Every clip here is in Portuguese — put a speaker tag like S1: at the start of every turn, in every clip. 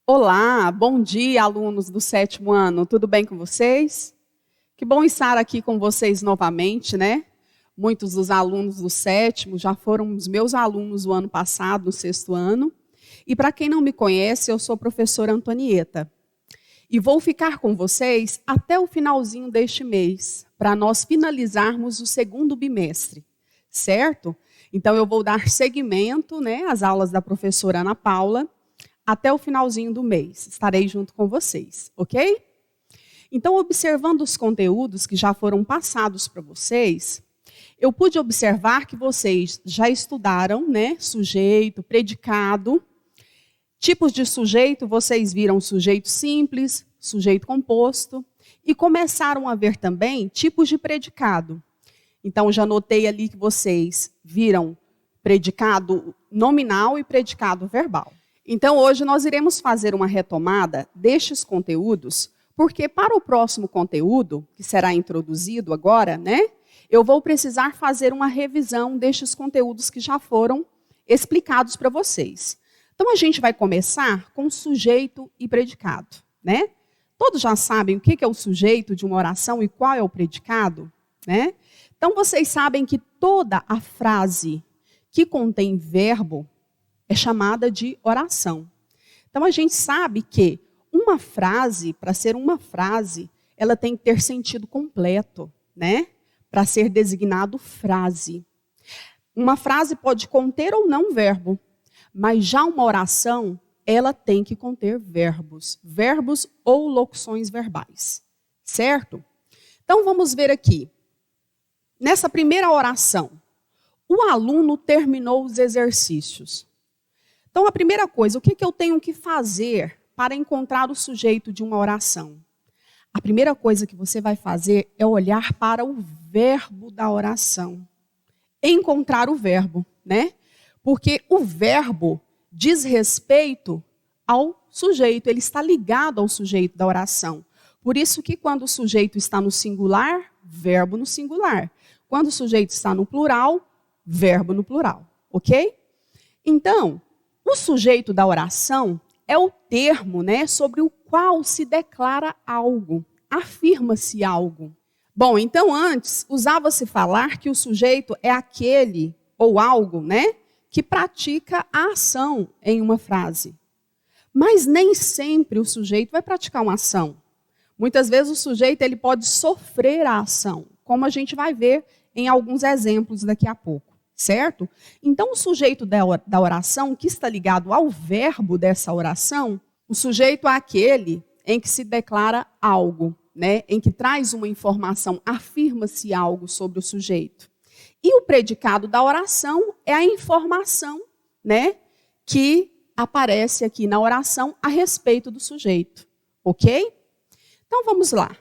S1: Olá, bom dia, alunos do 7º ano. Tudo bem com vocês? Que bom estar aqui com vocês novamente, né? Muitos dos alunos do 7º já foram os meus alunos o ano passado, no 6º ano. E para quem não me conhece, eu sou a professora Antonieta. E vou ficar com vocês até o finalzinho deste mês, para nós finalizarmos o 2º bimestre, certo? Então eu vou dar seguimento, né, às aulas da professora Ana Paula, até o finalzinho do mês. Estarei junto com vocês, ok? Então, observando os conteúdos que já foram passados para vocês, eu pude observar que vocês já estudaram, né, sujeito, predicado. Tipos de sujeito, vocês viram sujeito simples, sujeito composto, e começaram a ver também tipos de predicado. Então, já notei ali que vocês viram predicado nominal e predicado verbal. Então, hoje nós iremos fazer uma retomada destes conteúdos, porque para o próximo conteúdo, que será introduzido agora, né, eu vou precisar fazer uma revisão destes conteúdos que já foram explicados para vocês. Então, a gente vai começar com sujeito e predicado, né? Todos já sabem o que é o sujeito de uma oração e qual é o predicado, né? Então, vocês sabem que toda a frase que contém verbo é chamada de oração. Então, a gente sabe que uma frase, para ser uma frase, ela tem que ter sentido completo, né? Para ser designado frase. Uma frase pode conter ou não verbo, mas já uma oração, ela tem que conter verbos. Verbos ou locuções verbais, certo? Então, vamos ver aqui. Nessa primeira oração, o aluno terminou os exercícios. Então, a primeira coisa, o que eu tenho que fazer para encontrar o sujeito de uma oração? A primeira coisa que você vai fazer é olhar para o verbo da oração. Encontrar o verbo, né? Porque o verbo diz respeito ao sujeito, ele está ligado ao sujeito da oração. Por isso que quando o sujeito está no singular, verbo no singular. Quando o sujeito está no plural, verbo no plural, ok? Então, o sujeito da oração é o termo, né, sobre o qual se declara algo, afirma-se algo. Bom, então antes, usava-se falar que o sujeito é aquele ou algo, né, que pratica a ação em uma frase. Mas nem sempre o sujeito vai praticar uma ação. Muitas vezes o sujeito ele pode sofrer a ação, como a gente vai ver em alguns exemplos daqui a pouco. Certo? Então, o sujeito da oração, que está ligado ao verbo dessa oração, o sujeito é aquele em que se declara algo, né? Em que traz uma informação, afirma-se algo sobre o sujeito. E o predicado da oração é a informação, né, que aparece aqui na oração a respeito do sujeito. Ok? Então, vamos lá.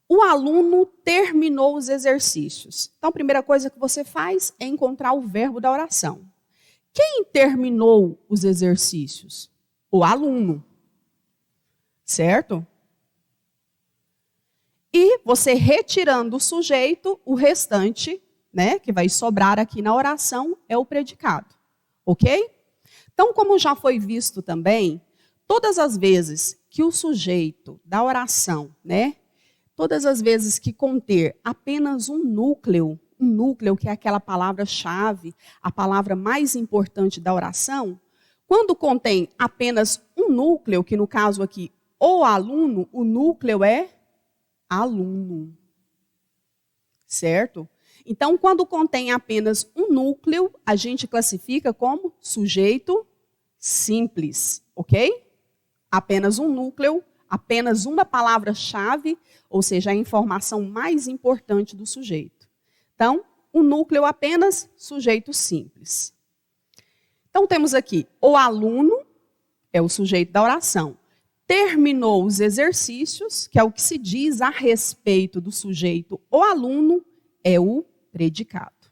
S1: O aluno terminou os exercícios. Então, a primeira coisa que você faz é encontrar o verbo da oração. Quem terminou os exercícios? O aluno. Certo? E você retirando o sujeito, o restante, né, que vai sobrar aqui na oração, é o predicado. Ok? Então, como já foi visto também, todas as vezes que o sujeito da oração, né, todas as vezes que conter apenas um núcleo que é aquela palavra-chave, a palavra mais importante da oração, quando contém apenas um núcleo, que no caso aqui, o aluno, o núcleo é aluno. Certo? Então, quando contém apenas um núcleo, a gente classifica como sujeito simples, ok? Apenas um núcleo, apenas uma palavra-chave, ou seja, a informação mais importante do sujeito. Então, o núcleo apenas sujeito simples. Então, temos aqui o aluno, é o sujeito da oração. Terminou os exercícios, que é o que se diz a respeito do sujeito, o aluno, é o predicado.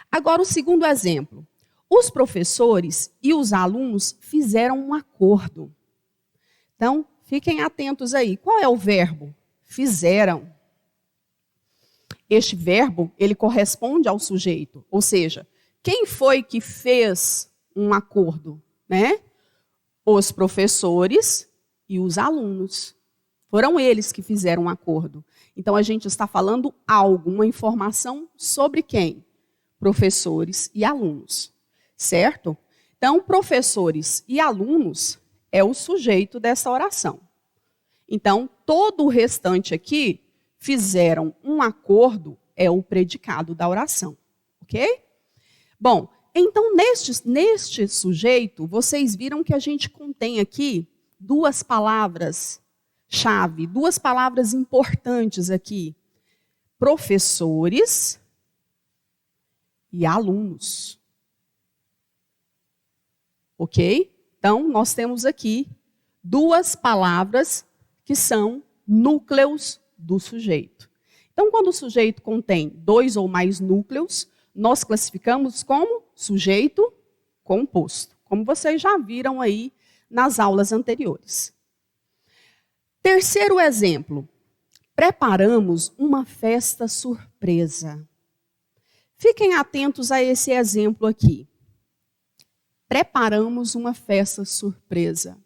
S1: Agora, o segundo exemplo. Os professores e os alunos fizeram um acordo. Então, fiquem atentos aí. Qual é o verbo? Fizeram. Este verbo, ele corresponde ao sujeito. Ou seja, quem foi que fez um acordo, né? os professores e os alunos. Foram eles que fizeram um acordo. Então, a gente está falando algo, uma informação sobre quem? Professores e alunos, certo? Então, professores e alunos é o sujeito dessa oração. Então, todo o restante aqui fizeram um acordo, é o predicado da oração, ok? Bom, então, neste sujeito, vocês viram que a gente contém aqui duas palavras-chave, duas palavras importantes aqui. Professores e alunos. Ok? Então, nós temos aqui duas palavras que são núcleos do sujeito. Então, quando o sujeito contém dois ou mais núcleos, nós classificamos como sujeito composto, como vocês já viram aí nas aulas anteriores. Terceiro exemplo, preparamos uma festa surpresa. Fiquem atentos a esse exemplo aqui. Preparamos uma festa surpresa.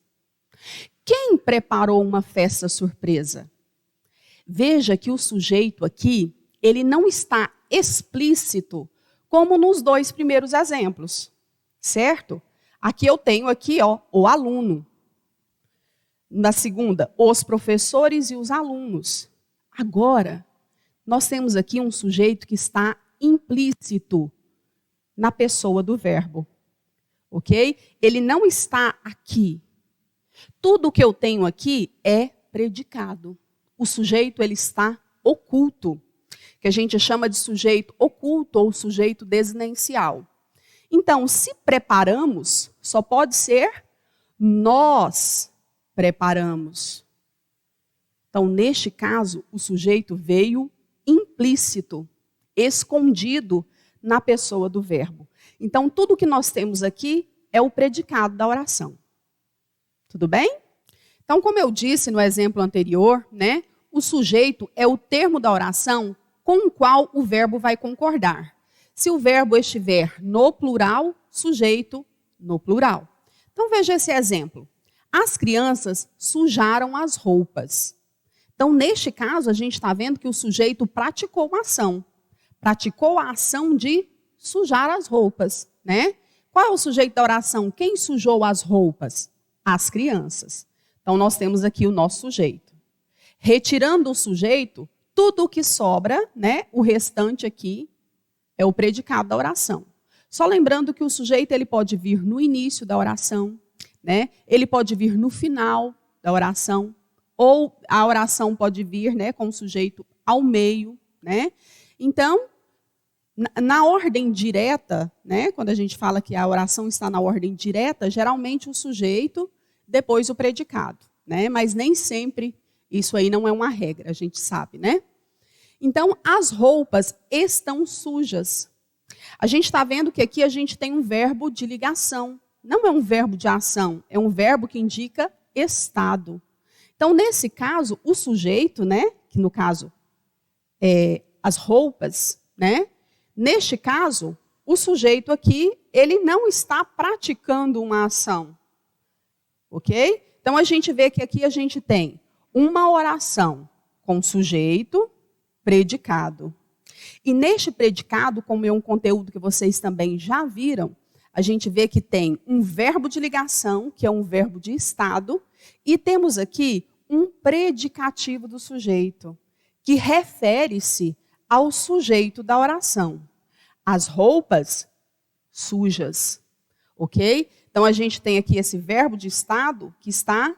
S1: Quem preparou uma festa surpresa? Veja que o sujeito aqui, ele não está explícito como nos dois primeiros exemplos, certo? Aqui eu tenho aqui, ó, o aluno. Na segunda, os professores e os alunos. Agora, nós temos aqui um sujeito que está implícito na pessoa do verbo, ok? Ele não está aqui. Tudo que eu tenho aqui é predicado. O sujeito, ele está oculto, que a gente chama de sujeito oculto ou sujeito desinencial. Então, se preparamos, só pode ser nós preparamos. Então, neste caso, o sujeito veio implícito, escondido na pessoa do verbo. Então, tudo que nós temos aqui é o predicado da oração. Tudo bem? Então, como eu disse no exemplo anterior, né, o sujeito é o termo da oração com o qual o verbo vai concordar. Se o verbo estiver no plural, sujeito no plural. Então, veja esse exemplo. As crianças sujaram as roupas. Então, neste caso, a gente está vendo que o sujeito praticou uma ação. Praticou a ação de sujar as roupas, né? Qual é o sujeito da oração? Quem sujou as roupas? As crianças. Então, nós temos aqui o nosso sujeito. Retirando o sujeito, tudo o que sobra, né, o restante aqui, é o predicado da oração. Só lembrando que o sujeito ele pode vir no início da oração, né? Ele pode vir no final da oração, ou a oração pode vir, né, com o sujeito ao meio, né? Então, na ordem direta, né, quando a gente fala que a oração está na ordem direta, geralmente o sujeito, depois o predicado, né? Mas nem sempre isso aí não é uma regra, a gente sabe, né? Então, as roupas estão sujas. A gente está vendo que aqui a gente tem um verbo de ligação. Não é um verbo de ação, é um verbo que indica estado. Então, nesse caso, o sujeito, né, que no caso é as roupas, né? Neste caso, o sujeito aqui, ele não está praticando uma ação. Ok? Então, a gente vê que aqui a gente tem uma oração com sujeito, predicado. E neste predicado, como é um conteúdo que vocês também já viram, a gente vê que tem um verbo de ligação, que é um verbo de estado, e temos aqui um predicativo do sujeito, que refere-se ao sujeito da oração. As roupas sujas, ok? Então, a gente tem aqui esse verbo de estado que está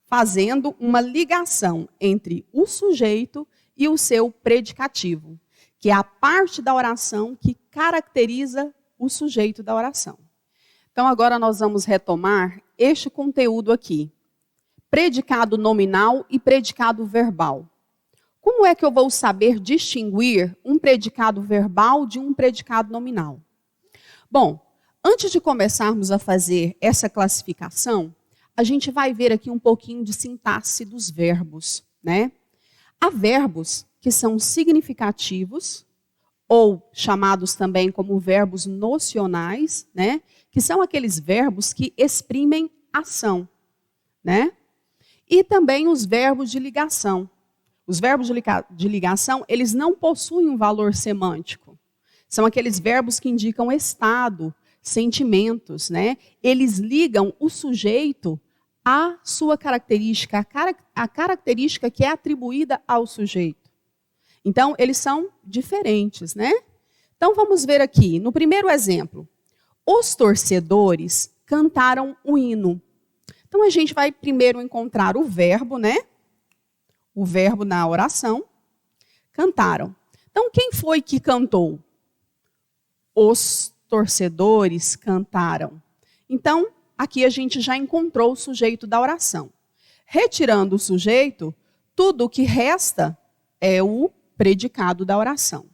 S1: fazendo uma ligação entre o sujeito e o seu predicativo, que é a parte da oração que caracteriza o sujeito da oração. Então, agora nós vamos retomar este conteúdo aqui. Predicado nominal e predicado verbal. Como é que eu vou saber distinguir um predicado verbal de um predicado nominal? Bom, antes de começarmos a fazer essa classificação, a gente vai ver aqui um pouquinho de sintaxe dos verbos, né? Há verbos que são significativos, ou chamados também como verbos nocionais, né? Que são aqueles verbos que exprimem ação, né? E também os verbos de ligação. Os verbos de ligação, eles não possuem um valor semântico. São aqueles verbos que indicam estado, sentimentos, né? Eles ligam o sujeito à sua característica, a característica que é atribuída ao sujeito. Então, eles são diferentes, né? Então, vamos ver aqui, no primeiro exemplo. Os torcedores cantaram o hino. Então, a gente vai primeiro encontrar o verbo, né? O verbo na oração. Cantaram. Então, quem foi que cantou? Os torcedores cantaram. Então, aqui a gente já encontrou o sujeito da oração. Retirando o sujeito, tudo o que resta é o predicado da oração.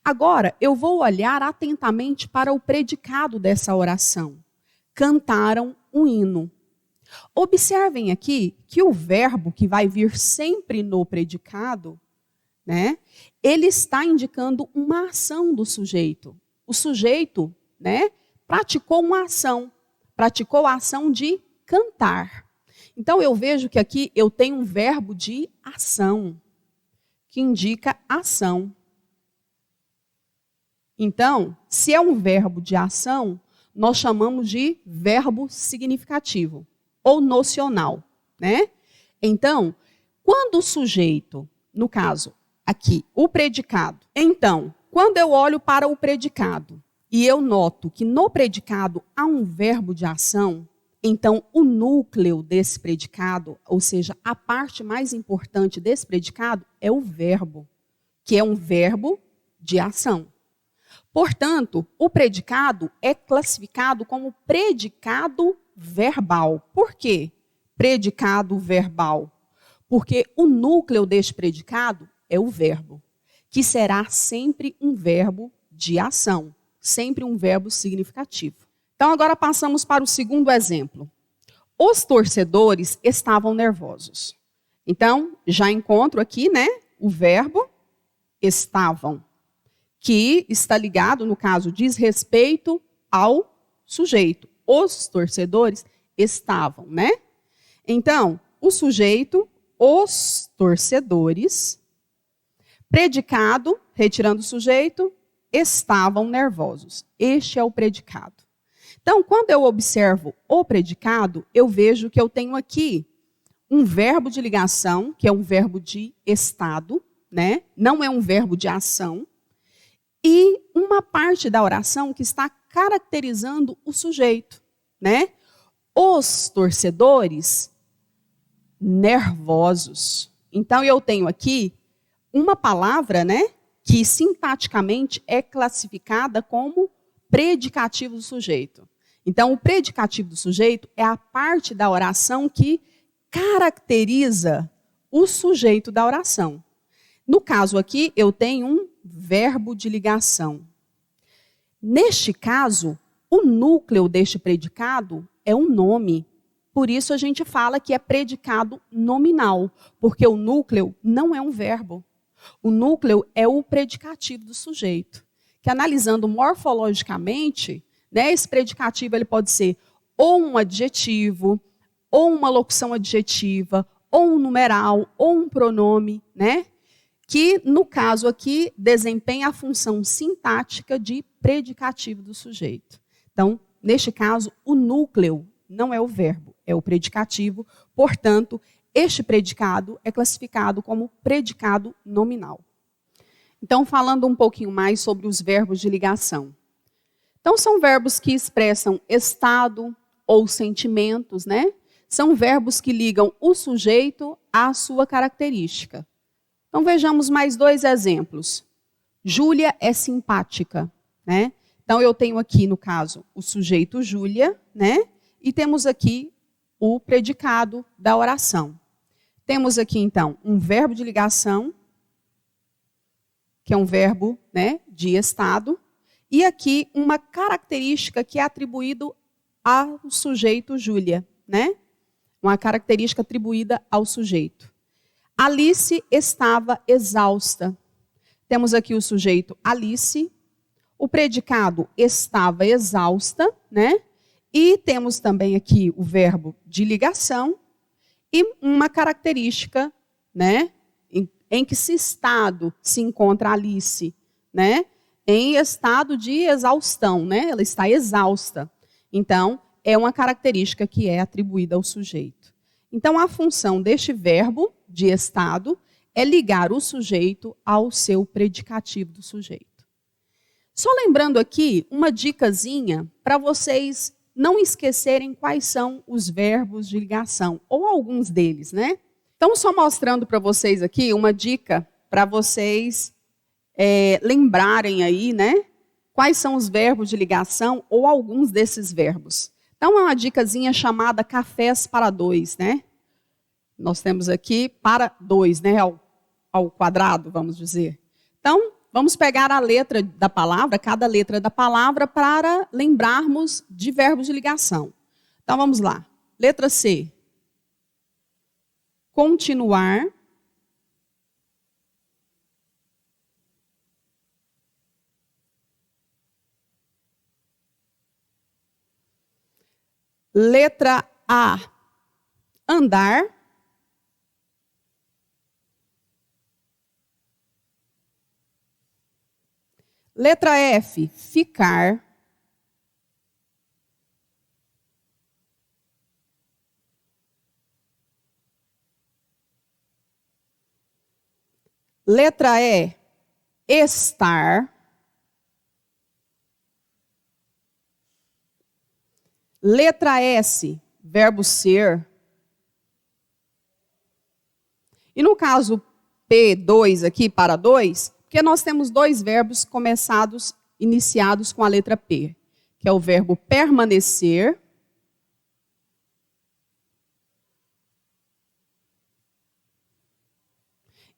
S1: Agora, eu vou olhar atentamente para o predicado dessa oração. Cantaram um hino. Observem aqui que o verbo que vai vir sempre no predicado, né, ele está indicando uma ação do sujeito. O sujeito, né, praticou uma ação. Praticou a ação de cantar. Então, eu vejo que aqui eu tenho um verbo de ação, que indica ação. Então, se é um verbo de ação, nós chamamos de verbo significativo ou nocional, né? Então, quando o sujeito, no caso aqui, o predicado. Então, quando eu olho para o predicado e eu noto que no predicado há um verbo de ação, então o núcleo desse predicado, ou seja, a parte mais importante desse predicado é o verbo, que é um verbo de ação. Portanto, o predicado é classificado como predicado verbal. Por quê? Predicado verbal. Porque o núcleo deste predicado é o verbo, que será sempre um verbo de ação, sempre um verbo significativo. Então, agora passamos para o segundo exemplo. Os torcedores estavam nervosos. Então, já encontro aqui, né, o verbo estavam, que está ligado, no caso, diz respeito ao sujeito. Os torcedores estavam, né? Então, o sujeito, os torcedores, predicado, retirando o sujeito, estavam nervosos. Este é o predicado. Então, quando eu observo o predicado, eu vejo que eu tenho aqui um verbo de ligação, que é um verbo de estado, né? Não é um verbo de ação. E uma parte da oração que está caracterizando o sujeito, né? Os torcedores nervosos. Então, eu tenho aqui uma palavra, né, que sintaticamente é classificada como predicativo do sujeito. Então, o predicativo do sujeito é a parte da oração que caracteriza o sujeito da oração. No caso aqui, eu tenho um verbo de ligação. Neste caso, o núcleo deste predicado é um nome. Por isso a gente fala que é predicado nominal, porque o núcleo não é um verbo. O núcleo é o predicativo do sujeito, que analisando morfologicamente, né, esse predicativo ele pode ser ou um adjetivo, ou uma locução adjetiva, ou um numeral, ou um pronome, né? Que, no caso aqui, desempenha a função sintática de predicativo do sujeito. Então, neste caso, o núcleo não é o verbo, é o predicativo. Portanto, este predicado é classificado como predicado nominal. Então, falando um pouquinho mais sobre os verbos de ligação. Então, são verbos que expressam estado ou sentimentos, né? São verbos que ligam o sujeito à sua característica. Então, vejamos mais dois exemplos. Júlia é simpática, né? Então, eu tenho aqui, no caso, o sujeito Júlia, né? E temos aqui o predicado da oração. Temos aqui, então, um verbo de ligação, que é um verbo, né, de estado, e aqui uma característica que é atribuído ao sujeito Júlia, né? Uma característica atribuída ao sujeito. Alice estava exausta. Temos aqui o sujeito Alice, o predicado estava exausta, né? E temos também aqui o verbo de ligação e uma característica, né, em que estado se encontra Alice, né? Em estado de exaustão, né? Ela está exausta. Então, é uma característica que é atribuída ao sujeito. Então, a função deste verbo de estado é ligar o sujeito ao seu predicativo do sujeito. Só lembrando aqui uma dicasinha para vocês não esquecerem quais são os verbos de ligação, ou alguns deles, né? Então, só mostrando para vocês aqui uma dica para vocês lembrarem aí, né? Quais são os verbos de ligação ou alguns desses verbos. Então, é uma dicasinha chamada cafés para dois, né? Nós temos aqui para dois, né? Ao quadrado, vamos dizer. Então, vamos pegar a letra da palavra, cada letra da palavra, para lembrarmos de verbos de ligação. Então, vamos lá. Letra C. Continuar. Letra A. Andar. Letra F. Ficar. Letra E, estar. Letra S, verbo ser. E no caso P2 aqui, para dois, porque nós temos dois verbos iniciados com a letra P, que é o verbo permanecer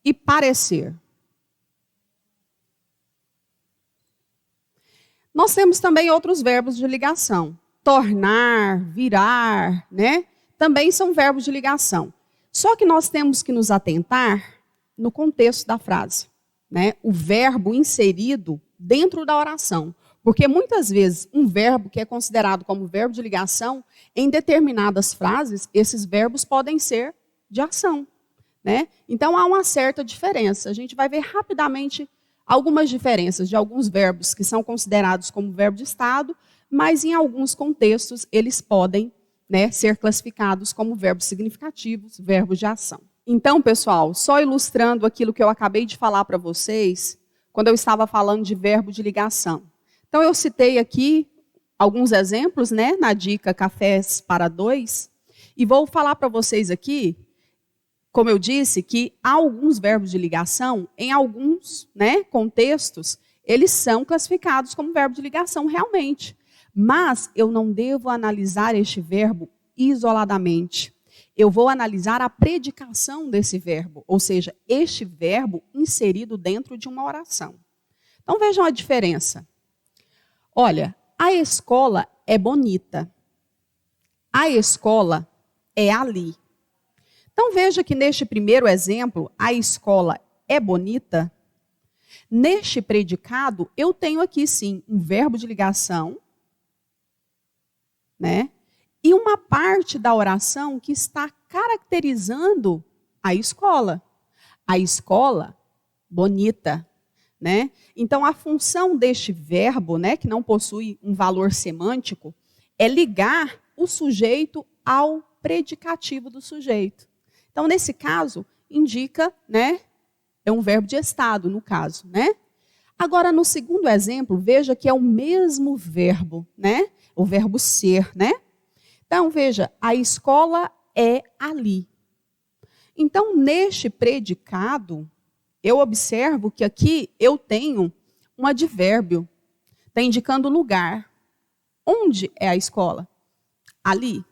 S1: e parecer. Nós temos também outros verbos de ligação. Tornar, virar, né? Também são verbos de ligação. Só que nós temos que nos atentar no contexto da frase, né? O verbo inserido dentro da oração. Porque muitas vezes um verbo que é considerado como verbo de ligação, em determinadas frases, esses verbos podem ser de ação, né? Então há uma certa diferença. A gente vai ver rapidamente algumas diferenças de alguns verbos que são considerados como verbo de estado, mas em alguns contextos eles podem, né, ser classificados como verbos significativos, verbos de ação. Então, pessoal, só ilustrando aquilo que eu acabei de falar para vocês, quando eu estava falando de verbo de ligação. Então, eu citei aqui alguns exemplos, né, na dica Cafés para Dois, e vou falar para vocês aqui, como eu disse, que há alguns verbos de ligação, em alguns, né, contextos, eles são classificados como verbo de ligação realmente. Mas eu não devo analisar este verbo isoladamente. Eu vou analisar a predicação desse verbo, ou seja, este verbo inserido dentro de uma oração. Então vejam a diferença. Olha, a escola é bonita. A escola é ali. Então veja que neste primeiro exemplo, a escola é bonita. Neste predicado, eu tenho aqui sim um verbo de ligação, né? E uma parte da oração que está caracterizando a escola. A escola bonita, né? Então a função deste verbo, né, que não possui um valor semântico, é ligar o sujeito ao predicativo do sujeito. Então nesse caso indica, né, é um verbo de estado no caso, né? Agora no segundo exemplo, veja que é o mesmo verbo, né? O verbo ser, né? Então, veja, a escola é ali. Então, neste predicado, eu observo que aqui eu tenho um advérbio. Está indicando lugar. Onde é a escola? Ali,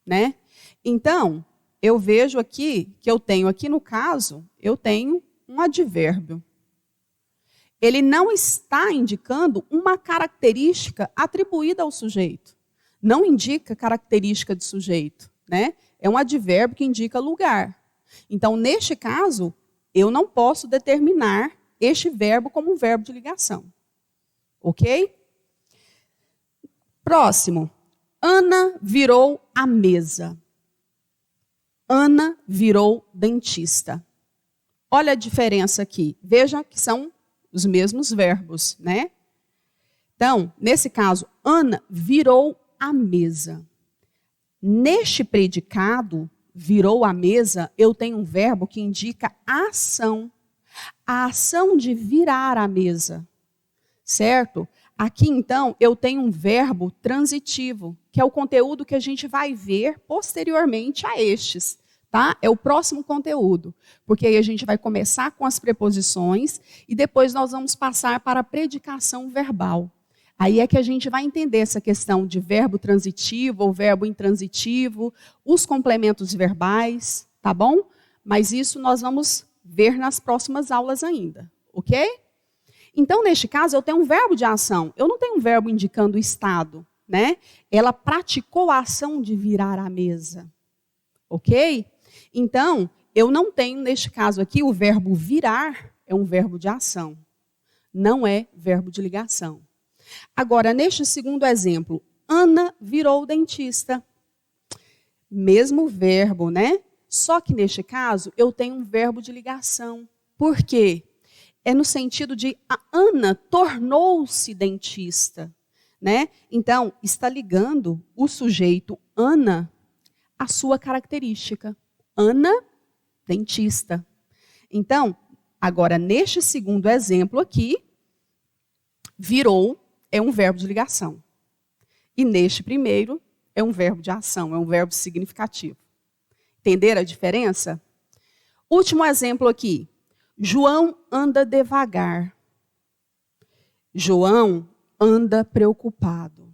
S1: né? Então, eu vejo aqui que eu tenho, aqui no caso, eu tenho um advérbio. Ele não está indicando uma característica atribuída ao sujeito. Não indica característica de sujeito, né? É um advérbio que indica lugar. Então, neste caso, eu não posso determinar este verbo como um verbo de ligação. Ok? Próximo. Ana virou a mesa. Ana virou dentista. Olha a diferença aqui. Veja que são os mesmos verbos, né? Então, nesse caso, Ana virou a mesa. Neste predicado, virou a mesa, eu tenho um verbo que indica a ação. A ação de virar a mesa. Certo? Aqui, então, eu tenho um verbo transitivo, que é o conteúdo que a gente vai ver posteriormente a estes. Tá? É o próximo conteúdo, porque aí a gente vai começar com as preposições e depois nós vamos passar para a predicação verbal. Aí é que a gente vai entender essa questão de verbo transitivo ou verbo intransitivo, os complementos verbais, tá bom? Mas isso nós vamos ver nas próximas aulas ainda, ok? Então, neste caso, eu tenho um verbo de ação. Eu não tenho um verbo indicando o estado, né? Ela praticou a ação de virar a mesa, ok? Então, eu não tenho, neste caso aqui, o verbo virar é um verbo de ação. Não é verbo de ligação. Agora, neste segundo exemplo, Ana virou dentista. Mesmo verbo, né? Só que, neste caso, eu tenho um verbo de ligação. Por quê? É no sentido de a Ana tornou-se dentista, né? Então, está ligando o sujeito Ana à sua característica. Ana, dentista. Então, agora, neste segundo exemplo aqui, virou é um verbo de ligação. E neste primeiro, é um verbo de ação, é um verbo significativo. Entenderam a diferença? Último exemplo aqui. João anda devagar. João anda preocupado.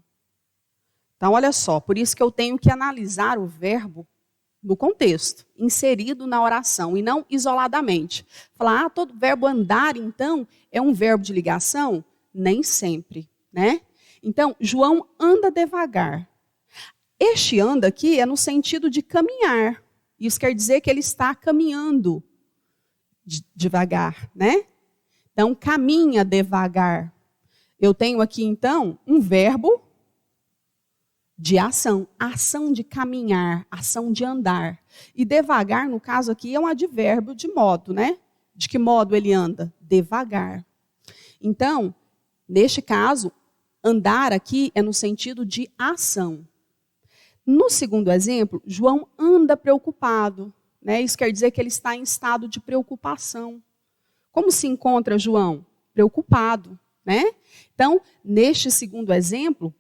S1: Então, olha só, por isso que eu tenho que analisar o verbo no contexto, inserido na oração, e não isoladamente. Falar, todo verbo andar, então, é um verbo de ligação? Nem sempre, né? Então, João anda devagar. Este anda aqui é no sentido de caminhar. Isso quer dizer que ele está caminhando devagar, né? Então, caminha devagar. Eu tenho aqui, então, um verbo de ação. Ação de caminhar, ação de andar. E devagar, no caso aqui, é um advérbio de modo, né? De que modo ele anda? Devagar. Então, neste caso, andar aqui é no sentido de ação. No segundo exemplo, João anda preocupado. Né? Isso quer dizer que ele está em estado de preocupação. Como se encontra João? Preocupado. Né? Então, neste segundo exemplo,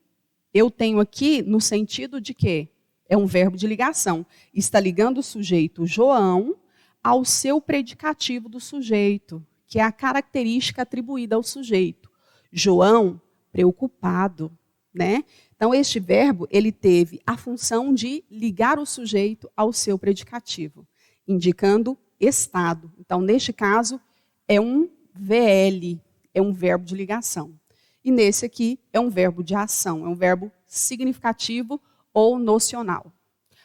S1: eu tenho aqui no sentido de que é um verbo de ligação. Está ligando o sujeito João ao seu predicativo do sujeito, que é a característica atribuída ao sujeito. João, preocupado. Né? Então, este verbo, ele teve a função de ligar o sujeito ao seu predicativo, indicando estado. Então, neste caso, é um VL, é um verbo de ligação. E nesse aqui, é um verbo de ação, é um verbo significativo ou nocional.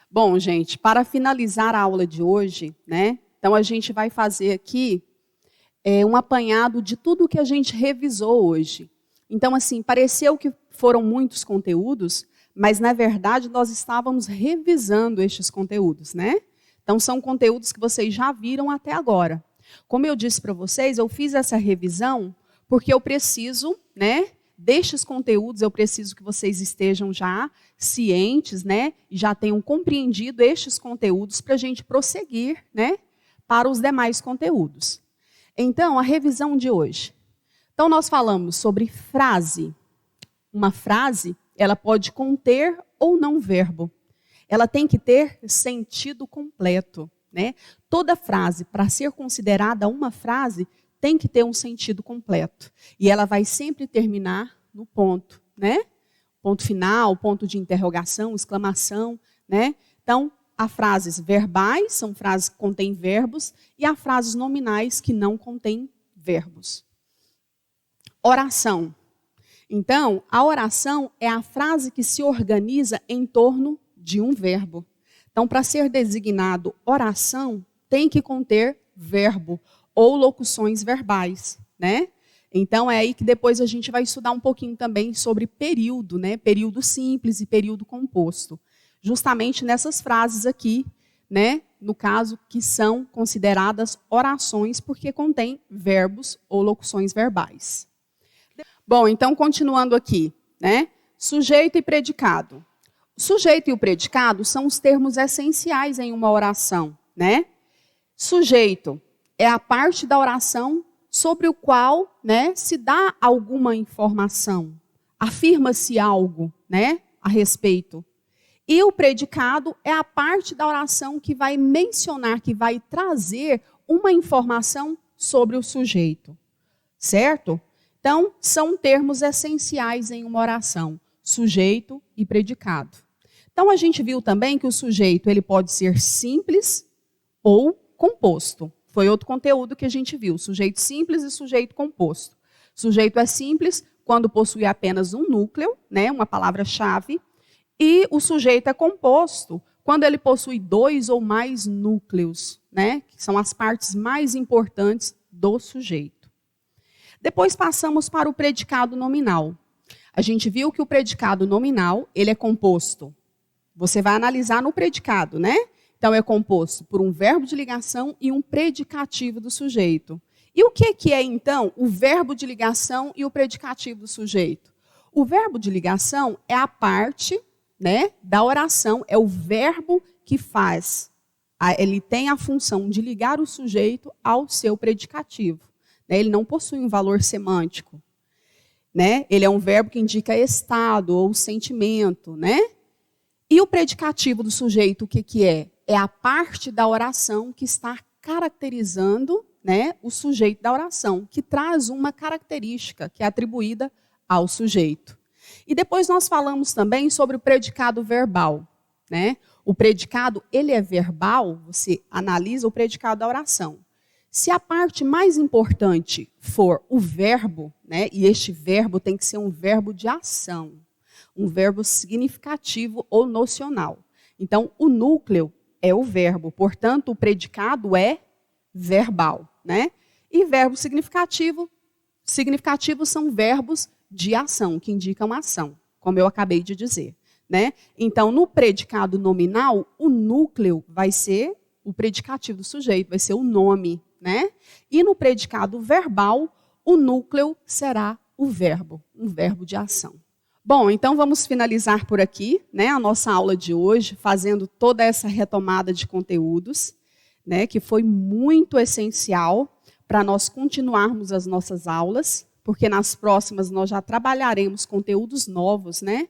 S1: Bom, gente, para finalizar a aula de hoje, né? Então, a gente vai fazer aqui um apanhado de tudo que a gente revisou hoje. Então, assim, pareceu que foram muitos conteúdos, mas, na verdade, nós estávamos revisando estes conteúdos, né? Então, são conteúdos que vocês já viram até agora. Como eu disse para vocês, eu fiz essa revisão porque eu preciso, né, destes conteúdos, eu preciso que vocês estejam já cientes, né, e já tenham compreendido estes conteúdos para a gente prosseguir, né, para os demais conteúdos. Então, a revisão de hoje. Então, nós falamos sobre frase. Uma frase, ela pode conter ou não verbo. Ela tem que ter sentido completo, né? Toda frase, para ser considerada uma frase, tem que ter um sentido completo. E ela vai sempre terminar no ponto, né? Ponto final, ponto de interrogação, exclamação, né? Então, há frases verbais, são frases que contêm verbos, e há frases nominais que não contêm verbos. Oração. Então, a oração é a frase que se organiza em torno de um verbo. Então, para ser designado oração, tem que conter verbo ou locuções verbais, né? Então, é aí que depois a gente vai estudar um pouquinho também sobre período, né? Período simples e período composto. Justamente nessas frases aqui, né? No caso, que são consideradas orações, porque contém verbos ou locuções verbais. Bom, então, continuando aqui, né? Sujeito e predicado. O sujeito e o predicado são os termos essenciais em uma oração, né? Sujeito é a parte da oração sobre o qual, né, se dá alguma informação, afirma-se algo, né, a respeito. E o predicado é a parte da oração que vai mencionar, que vai trazer uma informação sobre o sujeito, certo? Então, são termos essenciais em uma oração, sujeito e predicado. Então, a gente viu também que o sujeito ele pode ser simples ou composto. Foi outro conteúdo que a gente viu, sujeito simples e sujeito composto. Sujeito é simples quando possui apenas um núcleo, né, uma palavra-chave, e o sujeito é composto quando ele possui 2 ou mais núcleos, né, que são as partes mais importantes do sujeito. Depois passamos para o predicado nominal. A gente viu que o predicado nominal, ele é composto. Você vai analisar no predicado, né? Então, é composto por um verbo de ligação e um predicativo do sujeito. E o que é, então, o verbo de ligação e o predicativo do sujeito? O verbo de ligação é a parte, né, da oração, é o verbo que faz. Ele tem a função de ligar o sujeito ao seu predicativo. Né? Ele não possui um valor semântico. Né? Ele é um verbo que indica estado ou sentimento. Né? E o predicativo do sujeito, o que é? É a parte da oração que está caracterizando, né, o sujeito da oração, que traz uma característica que é atribuída ao sujeito. E depois nós falamos também sobre o predicado verbal. Né? O predicado, ele é verbal, você analisa o predicado da oração. Se a parte mais importante for o verbo, né, e este verbo tem que ser um verbo de ação, um verbo significativo ou nocional. Então, o núcleo é o verbo, portanto, o predicado é verbal, né? E verbo significativo são verbos de ação, que indicam ação, como eu acabei de dizer, né? Então, no predicado nominal, o núcleo vai ser o predicativo do sujeito, vai ser o nome, né? E no predicado verbal, o núcleo será o verbo, um verbo de ação. Bom, então vamos finalizar por aqui, né, a nossa aula de hoje, fazendo toda essa retomada de conteúdos, né, que foi muito essencial para nós continuarmos as nossas aulas, porque nas próximas nós já trabalharemos conteúdos novos, né?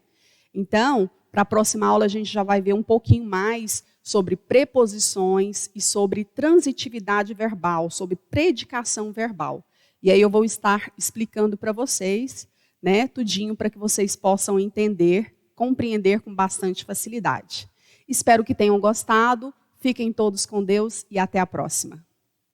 S1: Então, para a próxima aula a gente já vai ver um pouquinho mais sobre preposições e sobre transitividade verbal, sobre predicação verbal. E aí eu vou estar explicando para vocês, né, tudinho para que vocês possam entender, compreender com bastante facilidade. Espero que tenham gostado, fiquem todos com Deus e até a próxima.